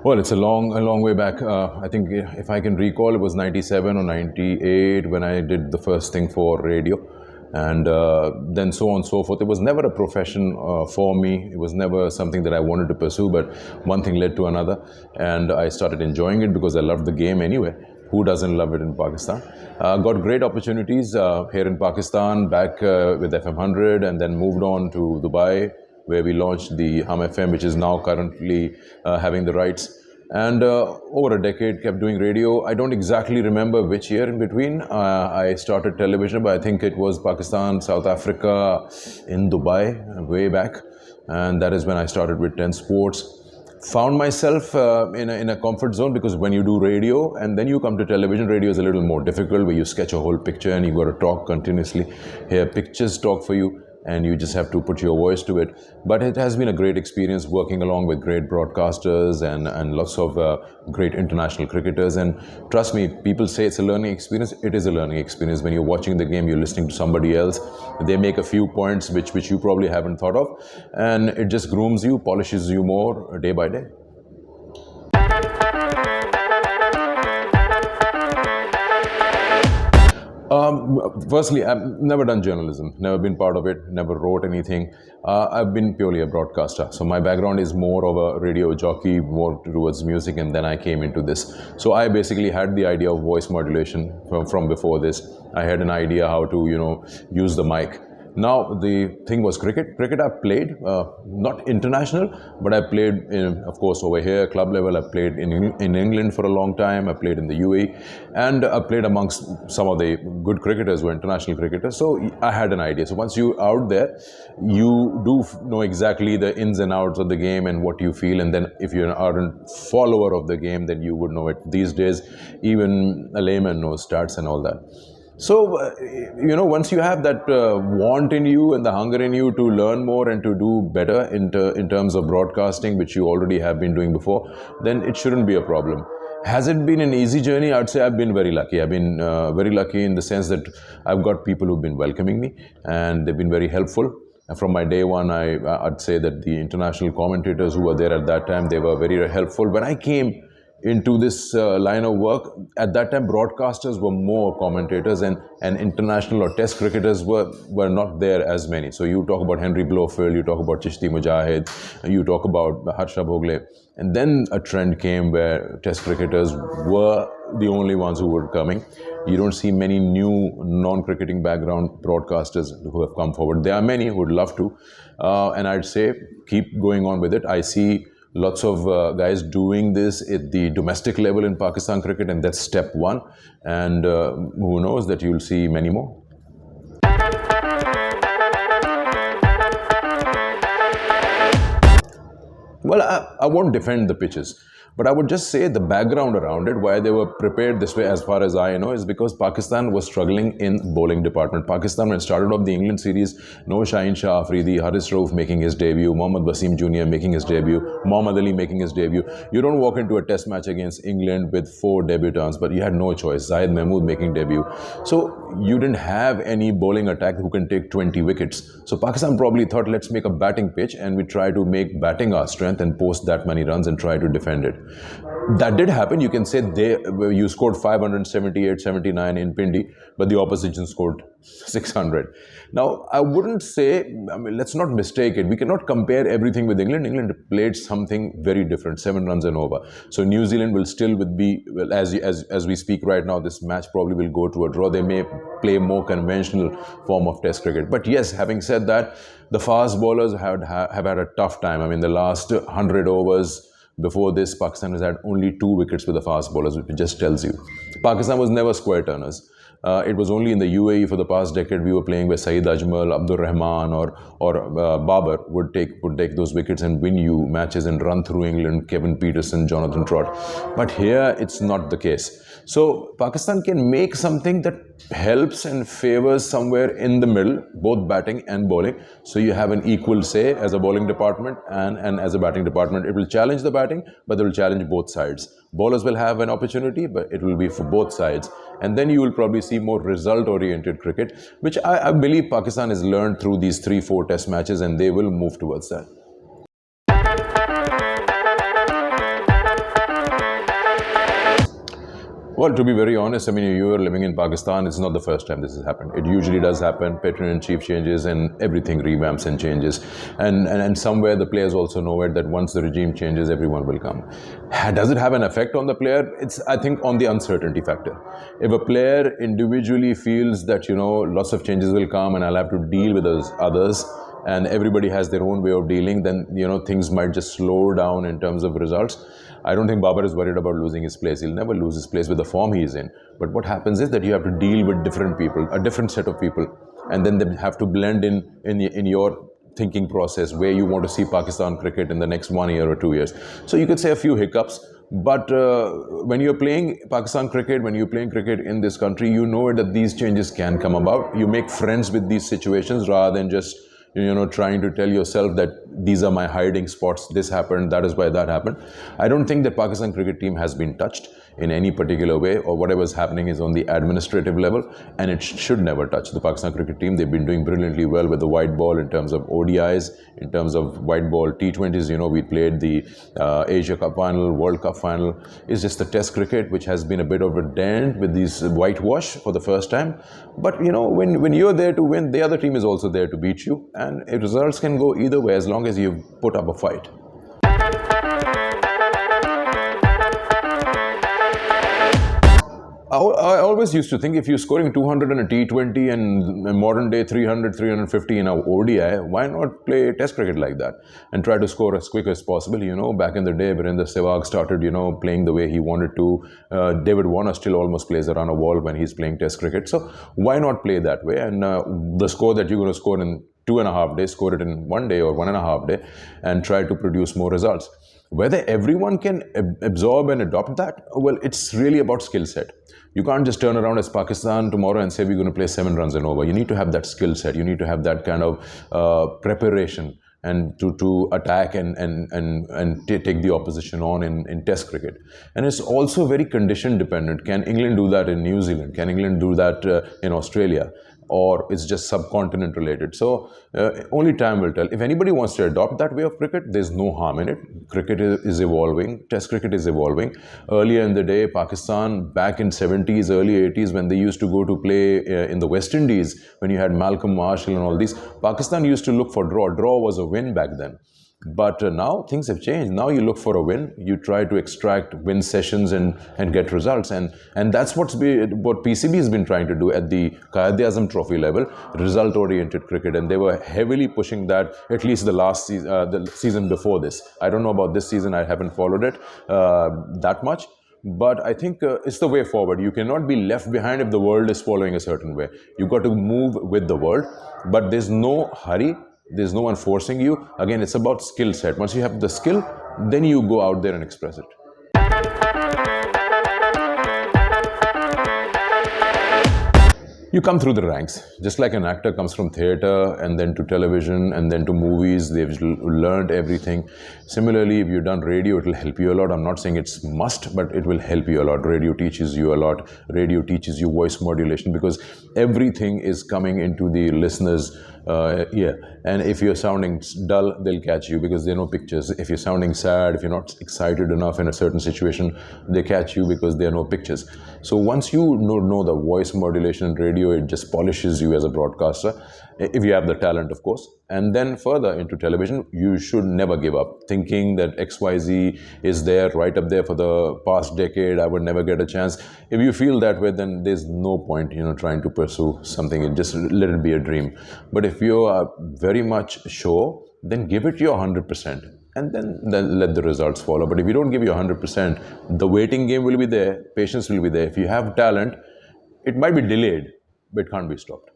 Well, it's a long way back. I think if I can recall, it was 97 or 98 when I did the first thing for radio. And then so on and so forth. It was never a profession for me. It was never something that I wanted to pursue, but one thing led to another. And I started enjoying it because I loved the game anyway. Who doesn't love it in Pakistan? Got great opportunities here in Pakistan, back with FM 100, and then moved on to Dubai, where we launched the Hum FM, which is now currently having the rights. And over a decade kept doing radio. I don't exactly remember which year in between I started television, but I think it was Pakistan, South Africa, in Dubai, way back. And that is when I started with 10 Sports. Found myself in a comfort zone, because when you do radio and then you come to television, radio is a little more difficult, where you sketch a whole picture and you got to talk continuously. Here, pictures talk for you, and you just have to put your voice to it. But it has been a great experience working along with great broadcasters and lots of great international cricketers. And trust me, people say it's a learning experience. It is a learning experience. When you're watching the game, you're listening to somebody else. They make a few points which you probably haven't thought of. And it just grooms you, polishes you more day by day. Firstly, I've never done journalism, never been part of it, never wrote anything. I've been purely a broadcaster. So my background is more of a radio jockey, more towards music, and then I came into this. So I basically had the idea of voice modulation from before this. I had an idea how to, use the mic. Now, the thing was cricket. Cricket I played, not international, but I played, of course, over here, club level. I played in England for a long time. I played in the UAE. And I played amongst some of the good cricketers who were international cricketers. So I had an idea. So once you're out there, you do know exactly the ins and outs of the game and what you feel. And then if you're an ardent follower of the game, then you would know it. These days, even a layman knows stats and all that. So, once you have that want in you and the hunger in you to learn more and to do better in terms of broadcasting, which you already have been doing before, then it shouldn't be a problem. Has it been an easy journey? I'd say I've been very lucky. I've been very lucky in the sense that I've got people who've been welcoming me, and they've been very helpful. And from my day one, I'd say that the international commentators who were there at that time, they were very helpful. When I came into this line of work, at that time broadcasters were more commentators, and international or test cricketers were not there as many. So you talk about Henry Blofeld, you talk about Chishti Mujahid, you talk about Harsha Bhogle, and then a trend came where test cricketers were the only ones who were coming. You don't see many new non-cricketing background broadcasters who have come forward. There are many who would love to, and I'd say keep going on with it. I see lots of guys doing this at the domestic level in Pakistan cricket, and that's step one. And who knows that you'll see many more. Well, I won't defend the pitches, but I would just say the background around it, why they were prepared this way, as far as I know, is because Pakistan was struggling in bowling department. Pakistan, when it started off the England series, no Shaheen Shah Afridi, Haris Rauf making his debut, Mohammad Wasim Jr. making his debut, Muhammad Ali making his debut. You don't walk into a test match against England with 4 debutants, but you had no choice. Zahid Mahmood making debut. So you didn't have any bowling attack who can take 20 wickets. So Pakistan probably thought, let's make a batting pitch and we try to make batting our strength and post that many runs and try to defend it. That did happen. You can say you scored 578, 79 in Pindi, but the opposition scored 600. Now, I wouldn't say, let's not mistake it. We cannot compare everything with England. England played something very different, 7 runs and over. So New Zealand will still be, well, as we speak right now, this match probably will go to a draw. They may play more conventional form of test cricket. But yes, having said that, the fast bowlers have had a tough time. The last 100 overs, before this, Pakistan has had only 2 wickets with the fast bowlers, which just tells you. Pakistan was never square turners. It was only in the UAE for the past decade we were playing where Saeed Ajmal, Abdur Rahman or Babar would take those wickets and win you matches and run through England, Kevin Peterson, Jonathan Trott. But here it's not the case. So Pakistan can make something that helps and favors somewhere in the middle, both batting and bowling. So you have an equal say as a bowling department and as a batting department. It will challenge the batting, but it will challenge both sides. Bowlers will have an opportunity, but it will be for both sides. And then you will probably see more result-oriented cricket, which I believe Pakistan has learned through these 3-4 test matches, and they will move towards that. Well, to be very honest, I mean, you are living in Pakistan. It's not the first time this has happened. It usually does happen. Patron-in-chief changes and everything revamps and changes. And somewhere the players also know it, that once the regime changes, everyone will come. Does it have an effect on the player? It's, I think, on the uncertainty factor. If a player individually feels that, you know, lots of changes will come and I'll have to deal with those others, and everybody has their own way of dealing, then, you know, things might just slow down in terms of results. I don't think Babar is worried about losing his place. He'll never lose his place with the form he is in. But what happens is that you have to deal with different people, a different set of people, and then they have to blend in your thinking process where you want to see Pakistan cricket in the next 1 year or 2 years. So you could say a few hiccups, but when you're playing Pakistan cricket, when you're playing cricket in this country, you know that these changes can come about. You make friends with these situations rather than just, you know, trying to tell yourself that these are my hiding spots, this happened, that is why that happened. I don't think that Pakistan cricket team has been touched in any particular way, or whatever is happening is on the administrative level, and it should never touch the Pakistan cricket team. They've been doing brilliantly well with the white ball in terms of ODIs, in terms of white ball T20s. You know, we played the Asia Cup final, World Cup final. It's just the test cricket which has been a bit of a dent with these whitewash for the first time. But, you know, when you're there to win, the other team is also there to beat you, and results can go either way as long as you put up a fight. I always used to think if you're scoring 200 in a T20 and in modern day 300, 350 in a ODI, why not play test cricket like that and try to score as quick as possible? You know, back in the day, Virender Sehwag started, you know, playing the way he wanted to. David Warner still almost plays around a wall when he's playing test cricket. So why not play that way? And the score that you're going to score in 2.5 days, score it in 1 day or 1.5 days and try to produce more results. Whether everyone can absorb and adopt that, well, it's really about skill set. You can't just turn around as Pakistan tomorrow and say we're going to play 7 runs and over. You need to have that skill set. You need to have that kind of preparation and to attack and take the opposition on in test cricket. And it's also very condition dependent. Can England do that in New Zealand? Can England do that in Australia? Or it's just subcontinent related. So only time will tell. If anybody wants to adopt that way of cricket, there's no harm in it. Cricket is evolving. Test cricket is evolving. Earlier in the day, Pakistan, back in 70s, early 80s, when they used to go to play in the West Indies, when you had Malcolm Marshall and all these, Pakistan used to look for draw. Draw was a win back then. But now things have changed. Now you look for a win. You try to extract win sessions and get results. And that's what PCB has been trying to do at the Quaid-e-Azam Trophy level, result-oriented cricket. And they were heavily pushing that, at least the last season, the season before this. I don't know about this season. I haven't followed it that much. But I think it's the way forward. You cannot be left behind if the world is following a certain way. You've got to move with the world. But there's no hurry. There's no one forcing you. Again, it's about skill set. Once you have the skill, then you go out there and express it. You come through the ranks. Just like an actor comes from theatre and then to television and then to movies, they've learned everything. Similarly, if you've done radio, it will help you a lot. I'm not saying it's must, but it will help you a lot. Radio teaches you a lot. Radio teaches you voice modulation because everything is coming into the listener's ear. And if you're sounding dull, they'll catch you because they know pictures. If you're sounding sad, if you're not excited enough in a certain situation, they catch you because there are no pictures. So once you know the voice modulation in radio, it just polishes you as a broadcaster, if you have the talent, of course. And then further into television, you should never give up. Thinking that XYZ is there, right up there for the past decade, I would never get a chance. If you feel that way, then there's no point, trying to pursue something. Just let it be a dream. But if you are very much sure, then give it your 100%. And then let the results follow. But if you don't give your 100%, the waiting game will be there, patience will be there. If you have talent, it might be delayed, but it can't be stopped.